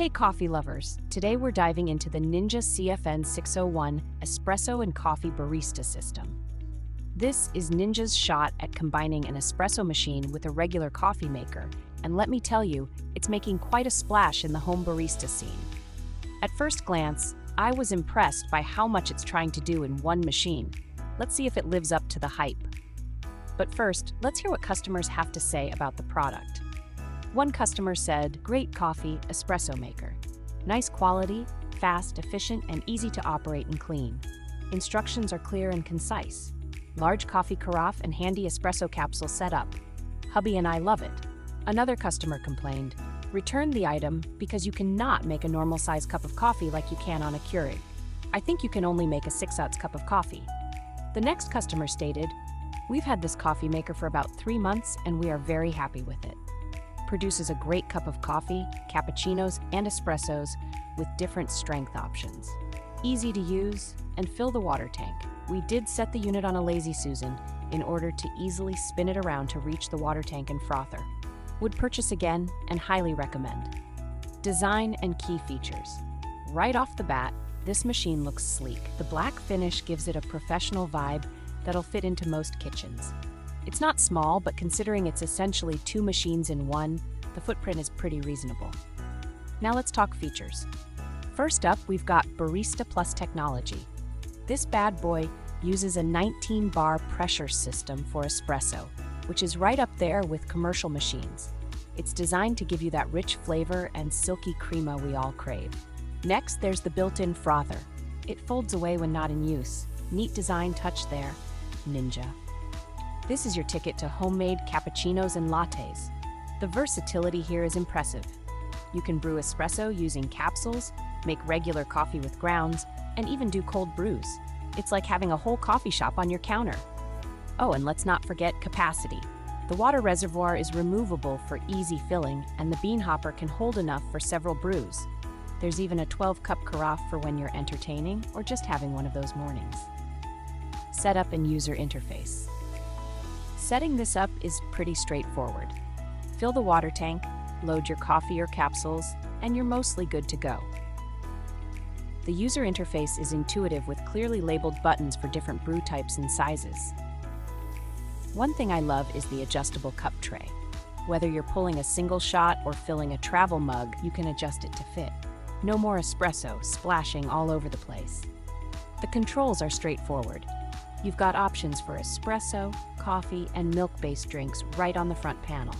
Hey coffee lovers, today we're diving into the Ninja CFN601 Espresso and Coffee Barista system. This is Ninja's shot at combining an espresso machine with a regular coffee maker, and let me tell you, it's making quite a splash in the home barista scene. At first glance, I was impressed by how much it's trying to do in one machine. Let's see if it lives up to the hype. But first, let's hear what customers have to say about the product. One customer said, "Great coffee, espresso maker. Nice quality, fast, efficient, and easy to operate and clean. Instructions are clear and concise. Large coffee carafe and handy espresso capsule setup. Hubby and I love it." Another customer complained, "Return the item because you cannot make a normal size cup of coffee like you can on a Keurig. I think you can only make a 6-ounce cup of coffee." The next customer stated, "We've had this coffee maker for about 3 months and we are very happy with it. Produces a great cup of coffee, cappuccinos, and espressos with different strength options. Easy to use, and fill the water tank. We did set the unit on a lazy Susan in order to easily spin it around to reach the water tank and frother. Would purchase again and highly recommend." Design and key features. Right off the bat, this machine looks sleek. The black finish gives it a professional vibe that'll fit into most kitchens. It's not small, but considering it's essentially 2 machines in one, the footprint is pretty reasonable. Now let's talk features. First up, we've got Barista Plus technology. This bad boy uses a 19-bar pressure system for espresso, which is right up there with commercial machines. It's designed to give you that rich flavor and silky crema we all crave. Next, there's the built-in frother. It folds away when not in use. Neat design touch there. Ninja. This is your ticket to homemade cappuccinos and lattes. The versatility here is impressive. You can brew espresso using capsules, make regular coffee with grounds, and even do cold brews. It's like having a whole coffee shop on your counter. Oh, and let's not forget capacity. The water reservoir is removable for easy filling, and the bean hopper can hold enough for several brews. There's even a 12-cup carafe for when you're entertaining or just having one of those mornings. Setup and user interface. Setting this up is pretty straightforward. Fill the water tank, load your coffee or capsules, and you're mostly good to go. The user interface is intuitive with clearly labeled buttons for different brew types and sizes. One thing I love is the adjustable cup tray. Whether you're pulling a single shot or filling a travel mug, you can adjust it to fit. No more espresso splashing all over the place. The controls are straightforward. You've got options for espresso, coffee, and milk-based drinks right on the front panel.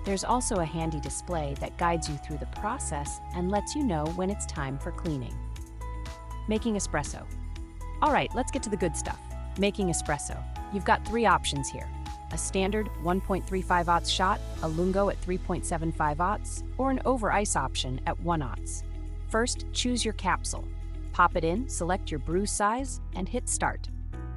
There's also a handy display that guides you through the process and lets you know when it's time for cleaning. Making espresso. All right, let's get to the good stuff. Making espresso. You've got 3 options here. A standard 1.35 aughts shot, a lungo at 3.75 aughts, or an over ice option at 1 aughts. First, choose your capsule. Pop it in, select your brew size, and hit start.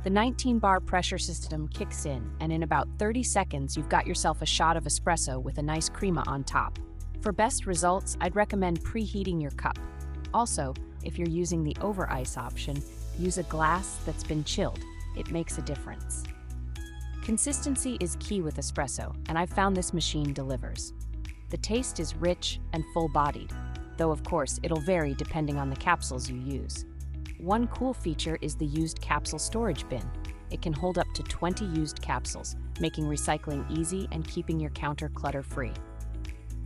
The 19-bar pressure system kicks in, and in about 30 seconds, you've got yourself a shot of espresso with a nice crema on top. For best results, I'd recommend preheating your cup. Also, if you're using the over ice option, use a glass that's been chilled. It makes a difference. Consistency is key with espresso, and I've found this machine delivers. The taste is rich and full-bodied, though of course it'll vary depending on the capsules you use. One cool feature is the used capsule storage bin. It can hold up to 20 used capsules, making recycling easy and keeping your counter clutter-free.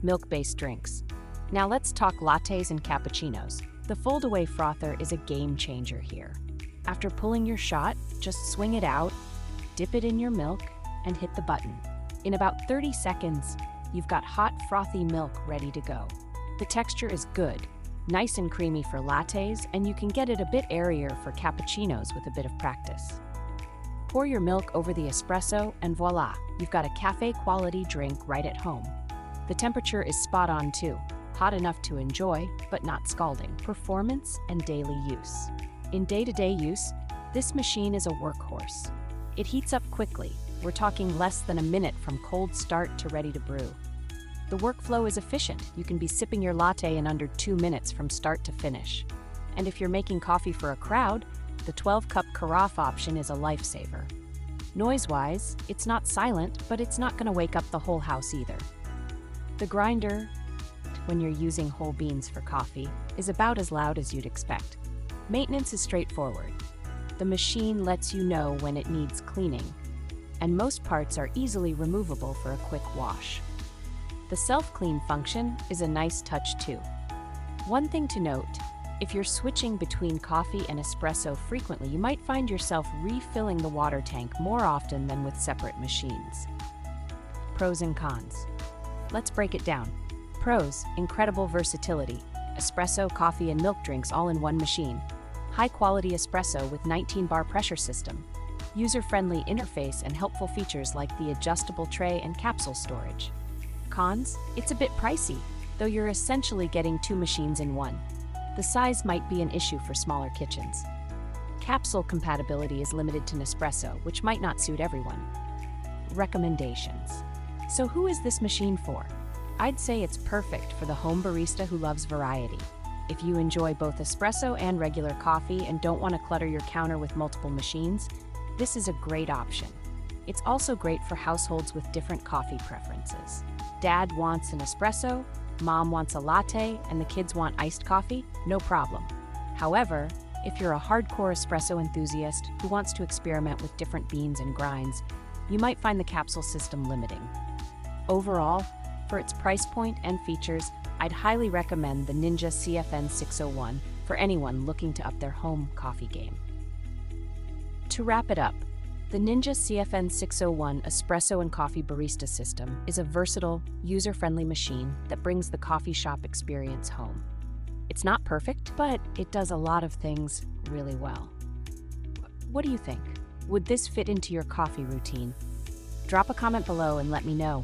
Milk-based drinks. Now let's talk lattes and cappuccinos. The fold-away frother is a game changer here. After pulling your shot, just swing it out, dip it in your milk, and hit the button. In about 30 seconds, you've got hot, frothy milk ready to go. The texture is good. Nice and creamy for lattes, and you can get it a bit airier for cappuccinos with a bit of practice. Pour your milk over the espresso, and voila, you've got a cafe-quality drink right at home. The temperature is spot on too, hot enough to enjoy, but not scalding. Performance and daily use. In day-to-day use, this machine is a workhorse. It heats up quickly. We're talking less than a minute from cold start to ready to brew. The workflow is efficient. You can be sipping your latte in under 2 minutes from start to finish. And if you're making coffee for a crowd, the 12-cup carafe option is a lifesaver. Noise-wise, it's not silent, but it's not going to wake up the whole house either. The grinder, when you're using whole beans for coffee, is about as loud as you'd expect. Maintenance is straightforward. The machine lets you know when it needs cleaning, and most parts are easily removable for a quick wash. The self-clean function is a nice touch too. One thing to note, if you're switching between coffee and espresso frequently, you might find yourself refilling the water tank more often than with separate machines. Pros and cons. Let's break it down. Pros: incredible versatility. Espresso, coffee, and milk drinks all in one machine. High-quality espresso with 19-bar pressure system. User-friendly interface and helpful features like the adjustable tray and capsule storage. Cons: it's a bit pricey, though you're essentially getting two machines in one. The size might be an issue for smaller kitchens. Capsule compatibility is limited to Nespresso, which might not suit everyone. Recommendations. So who is this machine for? I'd say it's perfect for the home barista who loves variety. If you enjoy both espresso and regular coffee and don't want to clutter your counter with multiple machines, this is a great option. It's also great for households with different coffee preferences. Dad wants an espresso, Mom wants a latte, and the kids want iced coffee? No problem. However, if you're a hardcore espresso enthusiast who wants to experiment with different beans and grinds, you might find the capsule system limiting. Overall, for its price point and features, I'd highly recommend the Ninja CFN601 for anyone looking to up their home coffee game. To wrap it up, the Ninja CFN601 Espresso and Coffee Barista System is a versatile, user-friendly machine that brings the coffee shop experience home. It's not perfect, but it does a lot of things really well. What do you think? Would this fit into your coffee routine? Drop a comment below and let me know.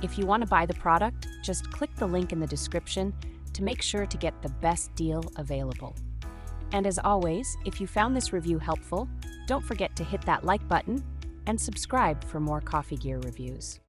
If you want to buy the product, just click the link in the description to make sure to get the best deal available. And as always, if you found this review helpful, don't forget to hit that like button and subscribe for more coffee gear reviews.